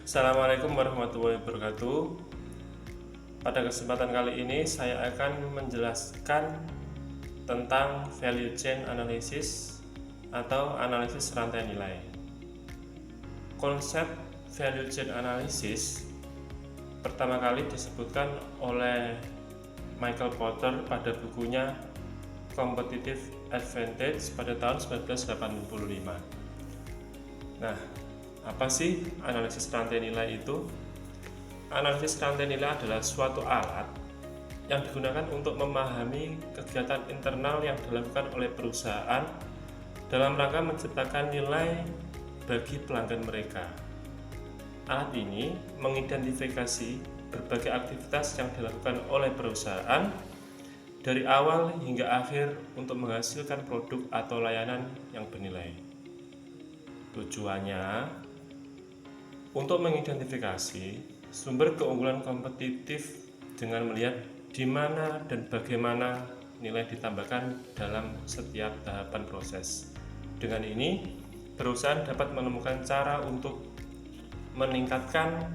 Assalamualaikum warahmatullahi wabarakatuh. Pada kesempatan kali ini saya akan menjelaskan tentang value chain analysis atau analisis rantai nilai. Konsep value chain analysis pertama kali disebutkan oleh Michael Porter pada bukunya Competitive Advantage pada tahun 1985. Nah, apa sih analisis rantai nilai itu? Analisis rantai nilai adalah suatu alat yang digunakan untuk memahami kegiatan internal yang dilakukan oleh perusahaan dalam rangka menciptakan nilai bagi pelanggan mereka. Alat ini mengidentifikasi berbagai aktivitas yang dilakukan oleh perusahaan dari awal hingga akhir untuk menghasilkan produk atau layanan yang bernilai. Tujuannya untuk mengidentifikasi sumber keunggulan kompetitif dengan melihat di mana dan bagaimana nilai ditambahkan dalam setiap tahapan proses. Dengan ini, perusahaan dapat menemukan cara untuk meningkatkan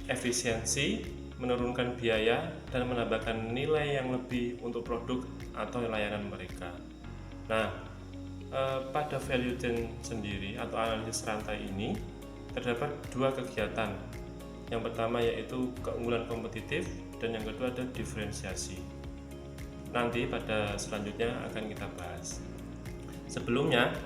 efisiensi, menurunkan biaya, dan menambahkan nilai yang lebih untuk produk atau layanan mereka. Nah, pada value chain sendiri atau analisis rantai ini terdapat dua kegiatan. Yang pertama yaitu keunggulan kompetitif dan yang kedua ada diferensiasi. Nanti pada selanjutnya akan kita bahas. Sebelumnya,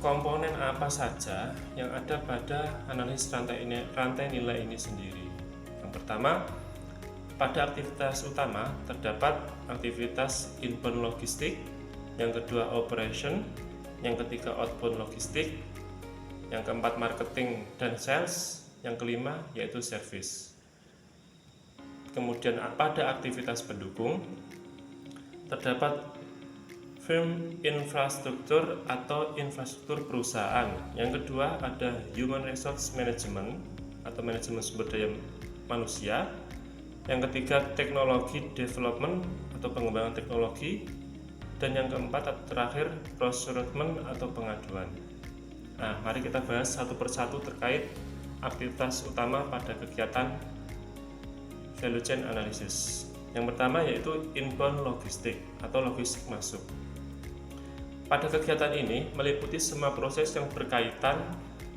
komponen apa saja yang ada pada analisis rantai nilai ini sendiri? Yang pertama, pada aktivitas utama terdapat aktivitas inbound logistik, yang kedua operation, yang ketiga outbound logistik, yang keempat marketing dan sales, yang kelima yaitu service. Kemudian pada aktivitas pendukung terdapat firm infrastruktur atau infrastruktur perusahaan. Yang kedua ada human resource management atau manajemen sumber daya manusia. Yang ketiga teknologi development atau pengembangan teknologi. Dan yang keempat atau terakhir procurement atau pengaduan. Nah, mari kita bahas satu persatu terkait aktivitas utama pada kegiatan value chain analysis. Yang pertama yaitu inbound logistik atau logistik masuk. Pada kegiatan ini meliputi semua proses yang berkaitan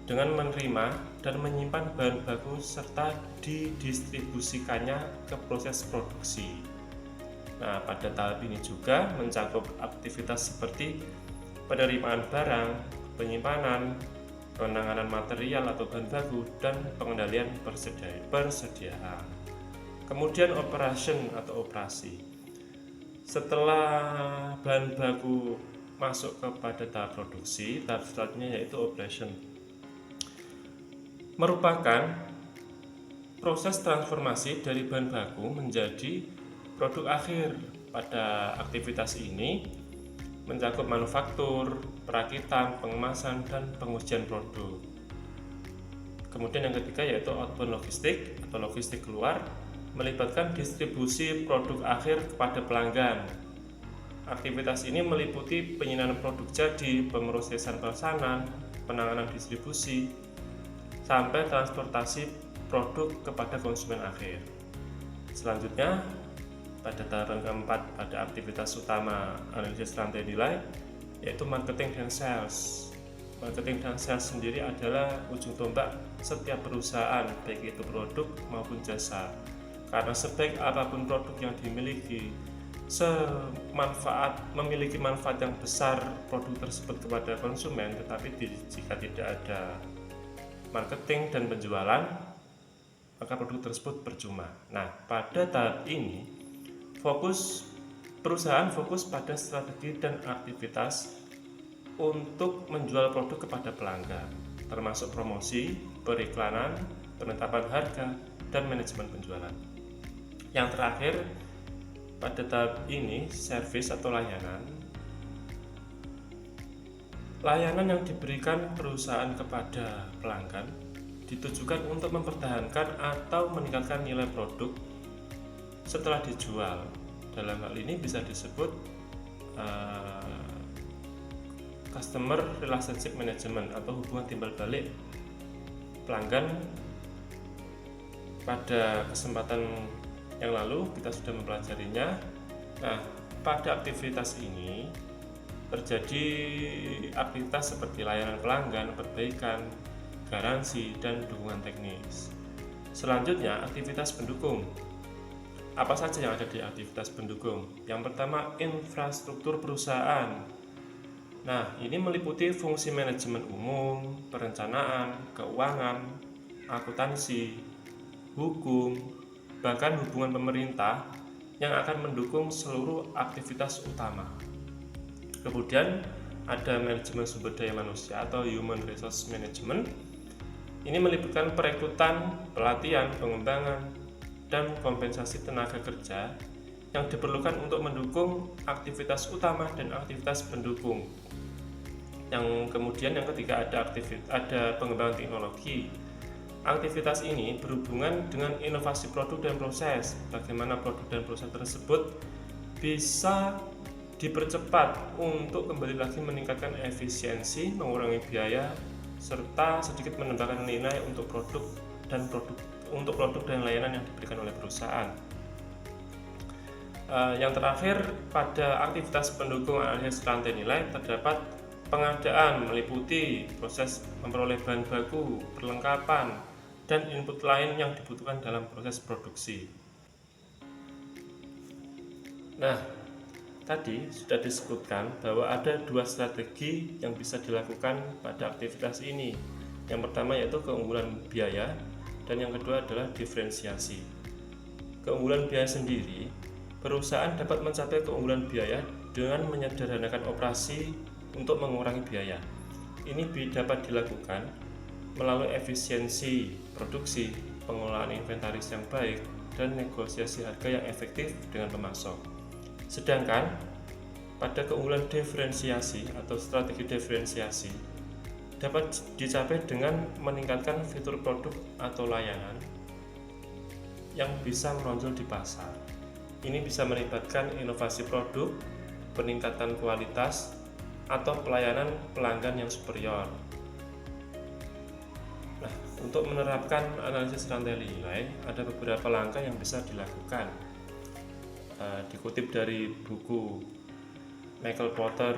dengan menerima dan menyimpan bahan baku serta didistribusikannya ke proses produksi. Nah, pada tahap ini juga mencakup aktivitas seperti penerimaan barang, penyimpanan, penanganan material atau bahan baku, dan pengendalian persediaan. Kemudian operation atau operasi. Setelah bahan baku masuk kepada tahap produksi, tahap selanjutnya yaitu operation. Merupakan proses transformasi dari bahan baku menjadi produk akhir. Pada aktivitas ini mencakup manufaktur, perakitan, pengemasan, dan pengujian produk. Kemudian yang ketiga yaitu outbound logistik atau logistik keluar, melibatkan distribusi produk akhir kepada pelanggan. Aktivitas ini meliputi penyinaran produk jadi, pemrosesan pemesanan, penanganan distribusi, sampai transportasi produk kepada konsumen akhir. Selanjutnya, pada tahapan keempat pada aktivitas utama analisis rantai nilai yaitu marketing dan sales. Marketing dan sales sendiri adalah ujung tombak setiap perusahaan, baik itu produk maupun jasa. Karena sebaik apapun produk yang dimiliki, memiliki manfaat yang besar produk tersebut kepada konsumen, tetapi jika tidak ada marketing dan penjualan, maka produk tersebut percuma. Nah, pada tahap ini perusahaan fokus pada strategi dan aktivitas untuk menjual produk kepada pelanggan, termasuk promosi, periklanan, penetapan harga, dan manajemen penjualan. Yang terakhir, pada tahap ini service atau layanan yang diberikan perusahaan kepada pelanggan ditujukan untuk mempertahankan atau meningkatkan nilai produk setelah dijual. Dalam hal ini bisa disebut customer relationship management atau hubungan timbal balik pelanggan. Pada kesempatan yang lalu kita sudah mempelajarinya. Nah, pada aktivitas ini terjadi aktivitas seperti layanan pelanggan, perbaikan, garansi, dan dukungan teknis. Selanjutnya, aktivitas pendukung. Apa saja yang ada di aktivitas pendukung? Yang pertama, infrastruktur perusahaan. Nah, ini meliputi fungsi manajemen umum, perencanaan, keuangan, akuntansi, hukum, bahkan hubungan pemerintah yang akan mendukung seluruh aktivitas utama. Kemudian ada manajemen sumber daya manusia atau human resource management. Ini meliputi perekrutan, pelatihan, pengembangan, dan kompensasi tenaga kerja yang diperlukan untuk mendukung aktivitas utama dan aktivitas pendukung. Yang kemudian yang ketiga ada pengembangan teknologi. Aktivitas ini berhubungan dengan inovasi produk dan proses. Bagaimana produk dan proses tersebut bisa dipercepat untuk kembali lagi meningkatkan efisiensi, mengurangi biaya, serta sedikit menambahkan nilai untuk produk dan layanan yang diberikan oleh perusahaan. Yang terakhir, pada aktivitas pendukung analisis rantai nilai terdapat pengadaan, meliputi proses memperoleh bahan baku, perlengkapan, dan input lain yang dibutuhkan dalam proses produksi. Nah, tadi sudah disebutkan bahwa ada dua strategi yang bisa dilakukan pada aktivitas ini. Yang pertama yaitu keunggulan biaya, dan yang kedua adalah diferensiasi. Keunggulan biaya sendiri, perusahaan dapat mencapai keunggulan biaya dengan menyederhanakan operasi untuk mengurangi biaya. Ini dapat dilakukan melalui efisiensi produksi, pengelolaan inventaris yang baik, dan negosiasi harga yang efektif dengan pemasok. Sedangkan pada keunggulan diferensiasi atau strategi diferensiasi dapat dicapai dengan meningkatkan fitur produk atau layanan yang bisa menonjol di pasar. Ini bisa melibatkan inovasi produk, peningkatan kualitas, atau pelayanan pelanggan yang superior. Nah, untuk menerapkan analisis rantai nilai, ada beberapa langkah yang bisa dilakukan. Dikutip dari buku Michael Porter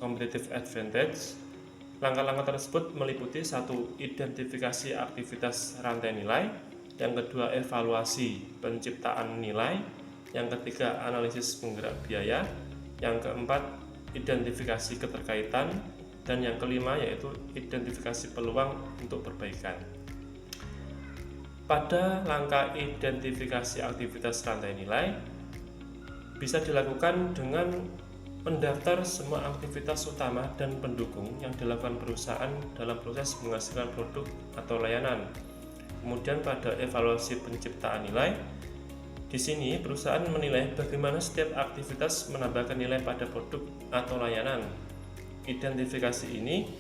Competitive Advantage, langkah-langkah tersebut meliputi satu, identifikasi aktivitas rantai nilai, yang kedua evaluasi penciptaan nilai, yang ketiga analisis penggerak biaya, yang keempat identifikasi keterkaitan, dan yang kelima yaitu identifikasi peluang untuk perbaikan. Pada langkah identifikasi aktivitas rantai nilai bisa dilakukan dengan mendaftar semua aktivitas utama dan pendukung yang dilakukan perusahaan dalam proses menghasilkan produk atau layanan. Kemudian pada evaluasi penciptaan nilai, di sini perusahaan menilai bagaimana setiap aktivitas menambahkan nilai pada produk atau layanan. Identifikasi ini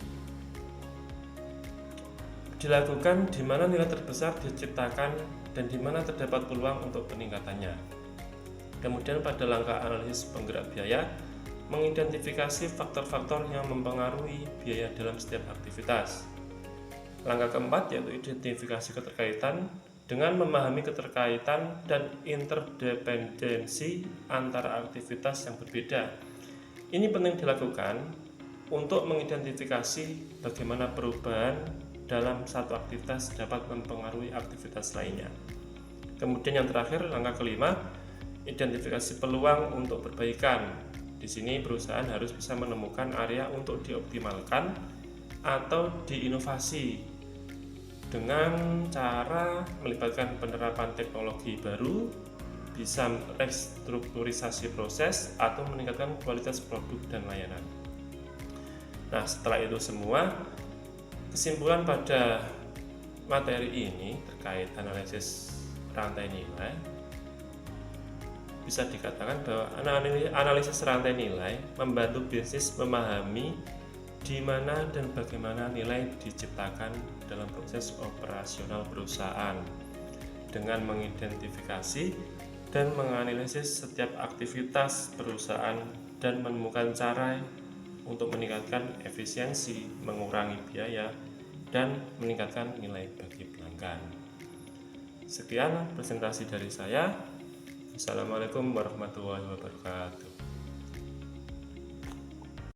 dilakukan di mana nilai terbesar diciptakan dan di mana terdapat peluang untuk peningkatannya. Kemudian pada langkah analisis penggerak biaya, mengidentifikasi faktor-faktor yang mempengaruhi biaya dalam setiap aktivitas. Langkah keempat yaitu identifikasi keterkaitan, dengan memahami keterkaitan dan interdependensi antara aktivitas yang berbeda. Ini penting dilakukan untuk mengidentifikasi bagaimana perubahan dalam satu aktivitas dapat mempengaruhi aktivitas lainnya. Kemudian yang terakhir, langkah kelima, identifikasi peluang untuk perbaikan. Di sini perusahaan harus bisa menemukan area untuk dioptimalkan atau diinovasi dengan cara melibatkan penerapan teknologi baru, bisa restrukturisasi proses, atau meningkatkan kualitas produk dan layanan. Nah, setelah itu semua, kesimpulan pada materi ini terkait analisis rantai nilai bisa dikatakan bahwa analisis rantai nilai membantu bisnis memahami di mana dan bagaimana nilai diciptakan dalam proses operasional perusahaan dengan mengidentifikasi dan menganalisis setiap aktivitas perusahaan dan menemukan cara untuk meningkatkan efisiensi, mengurangi biaya, dan meningkatkan nilai bagi pelanggan. Sekian presentasi dari saya. Assalamualaikum warahmatullahi wabarakatuh.